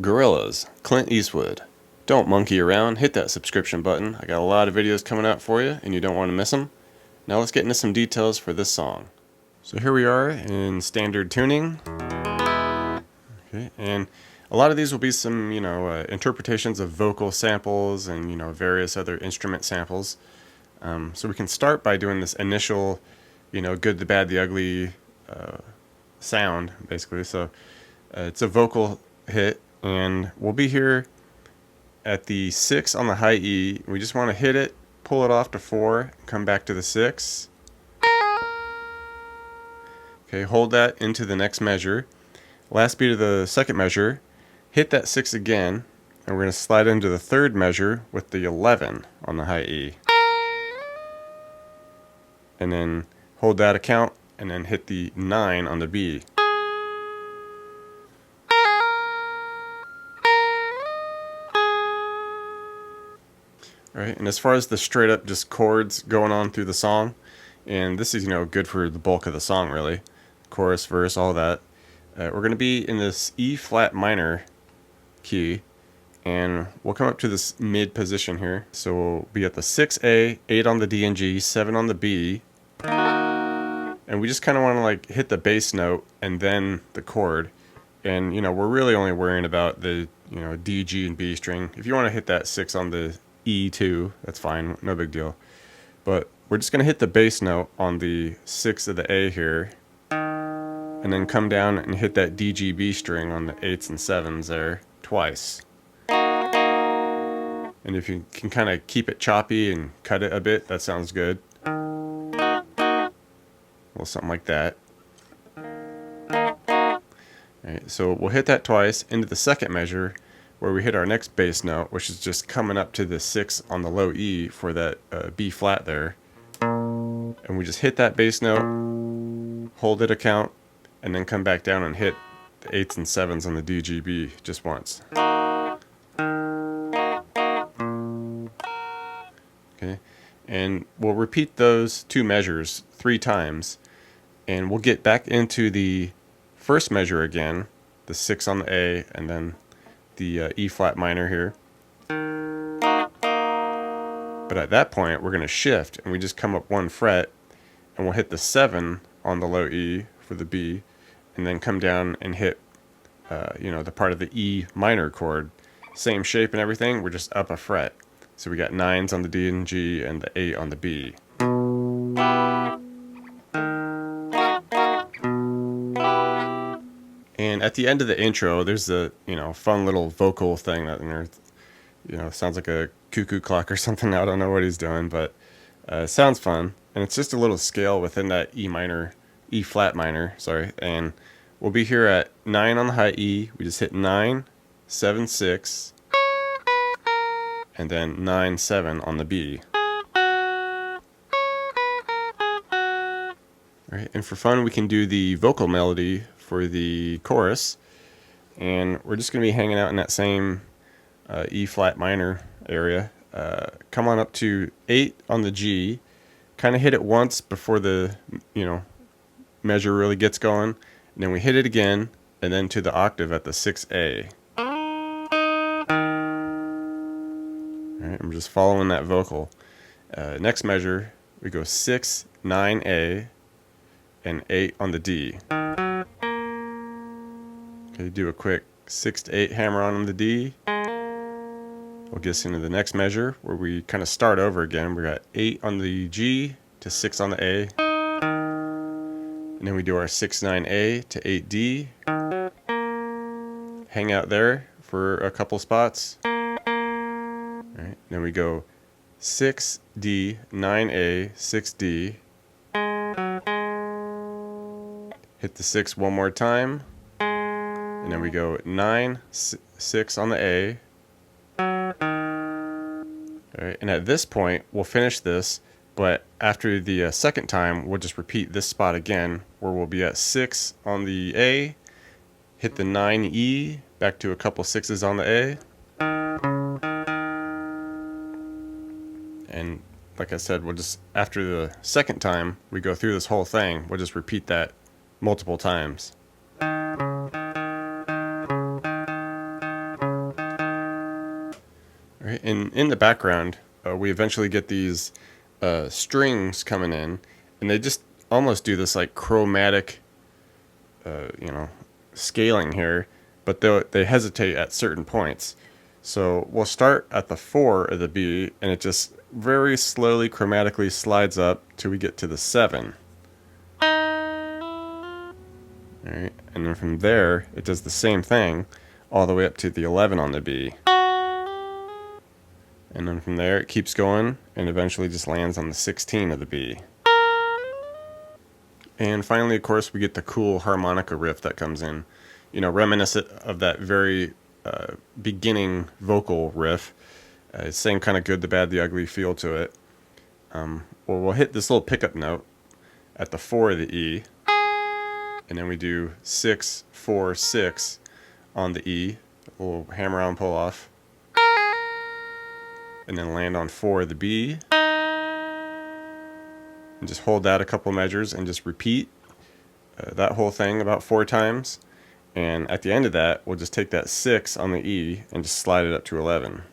Gorillaz, Clint Eastwood. Don't monkey around, hit that subscription button. I got a lot of videos coming out for you and you don't want to miss them. Now let's get into some details for this song. So here we are in standard tuning. Okay, and a lot of these will be some, interpretations of vocal samples and, various other instrument samples. So we can start by doing this initial, good, the bad, the ugly sound, basically. So it's a vocal hit, and we'll be here at the 6 on the high E. We just want to hit it, pull it off to 4, come back to the 6. Okay, hold that into the next measure. Last beat of the second measure, hit that 6 again, and we're going to slide into the third measure with the 11 on the high E. And then hold that account, and then hit the 9 on the B. Right, and as far as the straight up just chords going on through the song, and this is good for the bulk of the song really, chorus, verse, all that. We're going to be in this E flat minor key, and we'll come up to this mid position here. So we'll be at the 6A, 8 on the D and G, 7 on the B, and we just kind of want to hit the bass note and then the chord. And we're really only worrying about the D, G, and B string. If you want to hit that 6 on the E too, that's fine, no big deal. But we're just going to hit the bass note on the 6 of the A here, and then come down and hit that D, G, B string on the 8s and 7s there twice. And if you can kind of keep it choppy and cut it a bit, that sounds good. Well, something like that. Alright, so we'll hit that twice into the second measure, where we hit our next bass note, which is just coming up to the 6 on the low E for that B flat there. And we just hit that bass note, hold it a count, and then come back down and hit the 8s and 7s on the D, G, B just once. Okay, and we'll repeat those two measures 3 times, and we'll get back into the first measure again, the 6 on the A, and then the E flat minor here. But at that point we're going to shift, and we just come up 1 fret, and we'll hit the 7 on the low E for the B, and then come down and hit the part of the E minor chord. Same shape and everything, we're just up a fret. So we got 9s on the D and G and the 8 on the B. And at the end of the intro, there's a fun little vocal thing that sounds like a cuckoo clock or something. I don't know what he's doing, but it sounds fun. And it's just a little scale within that E flat minor, sorry. And we'll be here at 9 on the high E. We just hit 9, 7, 6, and then 9, 7 on the B. All right, and for fun, we can do the vocal melody for the chorus, and we're just going to be hanging out in that same E flat minor area. Come on up to 8 on the G, kind of hit it once before the measure really gets going, and then we hit it again, and then to the octave at the 6A. Alright, I'm just following that vocal. Next measure, we go 6, 9A, and 8 on the D. Okay, do a quick 6 to 8 hammer on the D. We'll get us into the next measure, where we kind of start over again. We got 8 on the G to 6 on the A. And then we do our 6, 9A to 8D. Hang out there for a couple spots. Alright, then we go 6D, 9A, 6D. Hit the 6 one more time. And then we go 9, 6 on the A. Alright, and at this point, we'll finish this, but after the second time, we'll just repeat this spot again, where we'll be at 6 on the A, hit the 9E, back to a couple 6s on the A. And like I said, we'll just, after the second time we go through this whole thing, we'll just repeat that multiple times. Right? And in the background, we eventually get these strings coming in, and they just almost do this like chromatic, you know, scaling here, but they hesitate at certain points. So we'll start at the 4 of the B, and it just very slowly chromatically slides up till we get to the 7. All right, and then from there, it does the same thing all the way up to the 11 on the B. And then from there, it keeps going and eventually just lands on the 16 of the B. And finally, of course, we get the cool harmonica riff that comes in, you know, reminiscent of that very beginning vocal riff. Same kind of good, the bad, the ugly feel to it. Well, we'll hit this little pickup note at the 4 of the E, and then we do 6, 4, 6 on the E, a little hammer on pull off, and then land on 4 of the B, and just hold that a couple measures and just repeat that whole thing about 4 times. And at the end of that, we'll just take that 6 on the E and just slide it up to 11.